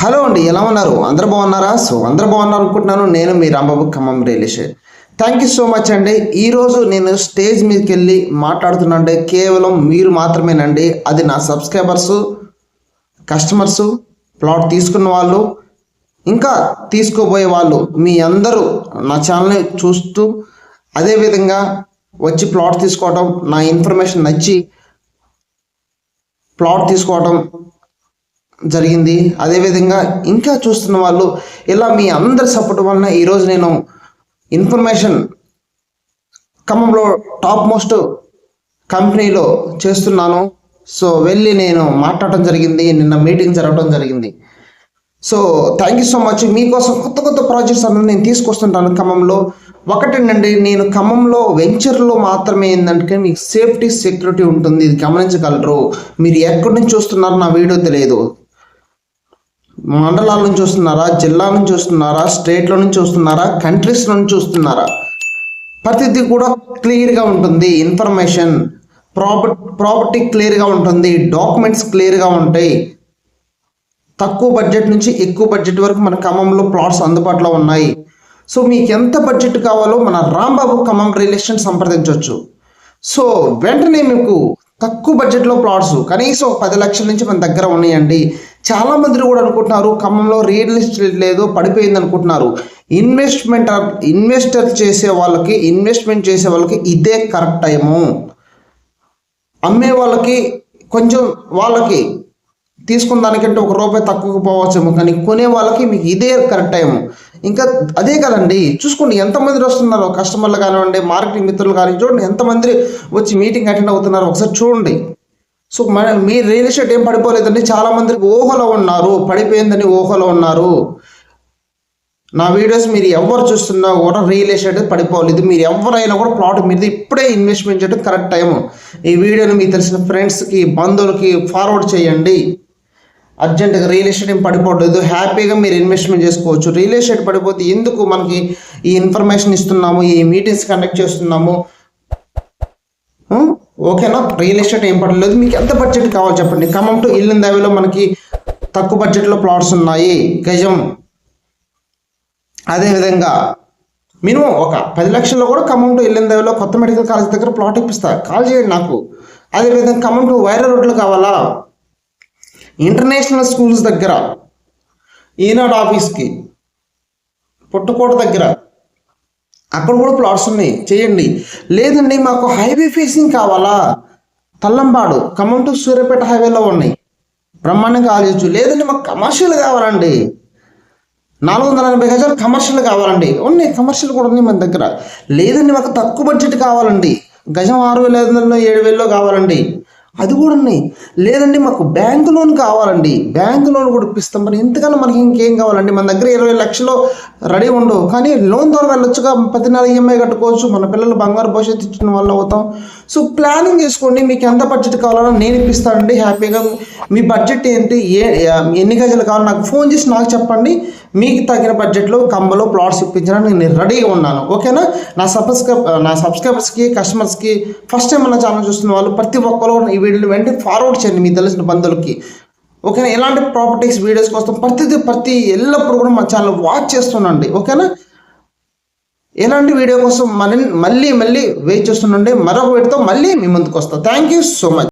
Hello అండి, ఎలా ఉన్నారు? అందరు బాగున్నారా? అందరు బాగున్నారు అనుకుంటున్నాను. నేను మీ Rambabu, Khammam real estate. Thank you so much అండి. ఈరోజు నేను స్టేజ్ మీదకి వెళ్ళి మాట్లాడుతున్నాంటే కేవలం మీరు మాత్రమేనండి. అది నా సబ్స్క్రైబర్సు, కస్టమర్సు, ప్లాట్ తీసుకున్న వాళ్ళు, ఇంకా తీసుకోబోయే వాళ్ళు, మీ అందరూ నా ఛానల్ని చూస్తూ అదేవిధంగా వచ్చి ప్లాట్ తీసుకోవడం, నా ఇన్ఫర్మేషన్ నచ్చి ప్లాట్ తీసుకోవడం జరిగింది. అదేవిధంగా ఇంకా చూస్తున్న వాళ్ళు, ఇలా మీ అందరి సపోర్ట్ వలన ఈరోజు నేను ఇన్ఫర్మేషన్ ఖమ్మంలో టాప్ మోస్ట్ కంపెనీలో చేస్తున్నాను. సో వెళ్ళి నేను మాట్లాడటం జరిగింది, నిన్న మీటింగ్ జరగడం జరిగింది. So thank you so much. మీకోసం కొత్త కొత్త ప్రాజెక్ట్స్ అన్నీ నేను తీసుకొస్తుంటాను ఖమ్మంలో. ఒకటేనండి, నేను ఖమ్మంలో వెంచర్లో మాత్రమే ఏంటంటే మీకు సేఫ్టీ సెక్యూరిటీ ఉంటుంది, ఇది గమనించగలరు. మీరు ఎక్కడి నుంచి చూస్తున్నారో నా వీడియో తెలియదు, మండలాల నుంచి చూస్తున్నారా, జిల్లా నుంచి చూస్తున్నారా, స్టేట్లో నుంచి చూస్తున్నారా, కంట్రీస్లో నుంచి చూస్తున్నారా, ప్రతిదీ కూడా క్లియర్గా ఉంటుంది. ఇన్ఫర్మేషన్ ప్రాపర్టీ క్లియర్గా ఉంటుంది, డాక్యుమెంట్స్ క్లియర్గా ఉంటాయి. తక్కువ బడ్జెట్ నుంచి ఎక్కువ బడ్జెట్ వరకు మన ఖమ్మంలో ప్లాట్స్ అందుబాటులో ఉన్నాయి. సో మీకు ఎంత బడ్జెట్ కావాలో మన రాంబాబు ఖమ్మం రియల్ ఎస్టేట్ సంప్రదించవచ్చు. సో వెంటనే మీకు తక్కువ బడ్జెట్లో ప్లాట్స్ కనీసం 10 లక్షల నుంచి మన దగ్గర ఉన్నాయండి. చాలామంది కూడా అనుకుంటున్నారు ఖమ్మంలో రియల్ ఎస్టేట్ లేదు, పడిపోయింది అనుకుంటున్నారు. ఇన్వెస్ట్మెంట్ చేసే వాళ్ళకి ఇదే కరెక్ట్ టైము. అమ్మే వాళ్ళకి కొంచెం వాళ్ళకి తీసుకున్న దానికంటే ₹1 తక్కువకు పోవచ్చేమో, కానీ కొనే వాళ్ళకి మీకు ఇదే కరెక్ట్ టైము. ఇంకా అదే కదండి, చూసుకోండి ఎంతమంది వస్తున్నారో, కస్టమర్లు కానివ్వండి, మార్కెటింగ్ మిత్రులు కానీ, చూడండి ఎంతమంది వచ్చి మీటింగ్ అటెండ్ అవుతున్నారో ఒకసారి చూడండి. సో మీ రియల్ ఎస్టేట్ ఏం పడిపోలేదండి. చాలామందికి ఊహలో ఉన్నారు, పడిపోయిందని ఊహలో ఉన్నారు. నా వీడియోస్ మీరు ఎవరు చూస్తున్నా కూడా రియల్ ఎస్టేట్ పడిపోలేదు. మీరు ఎవరైనా కూడా ప్లాట్ మీద ఇప్పుడే ఇన్వెస్ట్మెంట్ చేయడం కరెక్ట్ టైము. ఈ వీడియోని మీకు తెలిసిన ఫ్రెండ్స్కి, బంధువులకి ఫార్వర్డ్ చేయండి. అర్జెంటుగా రియల్ ఎస్టేట్ ఏం పడిపోవట్లేదు, హ్యాపీగా మీరు ఇన్వెస్ట్మెంట్ చేసుకోవచ్చు. రియల్ ఎస్టేట్ పడిపోతే ఎందుకు మనకి ఈ ఇన్ఫర్మేషన్ ఇస్తున్నాము, ఈ మీటింగ్స్ కండక్ట్ చేస్తున్నాము, ఓకేనా? రియల్ ఎస్టేట్ ఏం పడలేదు. మీకు ఎంత బడ్జెట్ కావాలి చెప్పండి. ఖమ్మం టు ఇల్లందావిలో మనకి తక్కువ బడ్జెట్లో ప్లాట్స్ ఉన్నాయి, గజం. అదేవిధంగా మినిమం ఒక 10 లక్షల్లో కూడా ఖమ్మం టు ఇల్లందావిలో కొత్త మెడికల్ కాలేజ్ దగ్గర ప్లాట్ ఇప్పిస్తా, కాల్ చేయండి నాకు. అదేవిధంగా ఖమ్మం టు వైరా రోడ్లు కావాలా, ఇంటర్నేషనల్ స్కూల్స్ దగ్గర, ఈనాడు ఆఫీస్కి, పుట్టకోట దగ్గర, అక్కడ కూడా ప్లాట్స్ ఉన్నాయి, చేయండి. లేదండి మాకు హైవే ఫేసింగ్ కావాలా, తల్లంబాడు ఖమ్మం టు సూర్యాపేట హైవేలో ఉన్నాయి, బ్రహ్మాండంగా ఆలోచించు. లేదండి మాకు కమర్షియల్ కావాలండి, 480 గజాలు కమర్షియల్ కావాలండి, ఉన్నాయి, కమర్షియల్ కూడా ఉన్నాయి మన దగ్గర. లేదండి మాకు తక్కువ బడ్జెట్ కావాలండి, గజం 6,500 7,000 కావాలండి, అది కూడా ఉన్నాయి. లేదండి మాకు బ్యాంక్ లోన్ కావాలండి, బ్యాంక్ లోన్ కూడా ఇప్పిస్తాం. మరి ఇంతకన్నా మనకి ఇంకేం కావాలండి? మన దగ్గర 20 లక్షలు రెడీ ఉండవు, కానీ లోన్ ద్వారా వెళ్ళొచ్చుగా, ప్రతి నెల ఈఎంఐ కట్టుకోవచ్చు, మన పిల్లలు బంగారు భవిష్యత్తు ఇచ్చిన వాళ్ళు అవుతాం. సో ప్లానింగ్ చేసుకోండి, మీకు ఎంత బడ్జెట్ కావాలో నేను ఇప్పిస్తానండి హ్యాపీగా. మీ బడ్జెట్ ఏంటి, ఎన్ని గజాలు కావాలో నాకు ఫోన్ చేసి నాకు చెప్పండి. మీకు తగిన బడ్జెట్లో ఖమ్మంలో ప్లాట్స్ ఇప్పించడానికి నేను రెడీగా ఉన్నాను, ఓకేనా? నా సబ్స్క్రైబర్స్కి, కస్టమర్స్కి, ఫస్ట్ టైం మన ఛానల్ చూస్తున్న వాళ్ళు ప్రతి ఒక్కరు ఈ వీడియోని వెంటనే ఫార్వర్డ్ చేయండి మీకు తెలిసిన బంధువులకి, ఓకేనా? ఎలాంటి ప్రాపర్టీస్ వీడియోస్ కోసం ఎల్లప్పుడు కూడా మా ఛానల్ వాచ్ చేస్తుండండి, ఓకేనా? ఎలాంటి వీడియో కోసం మళ్ళీ వెయిట్ చేస్తుండండి. మరొక వీడియోతో మళ్ళీ మీ ముందుకు వస్తాను. Thank you so much.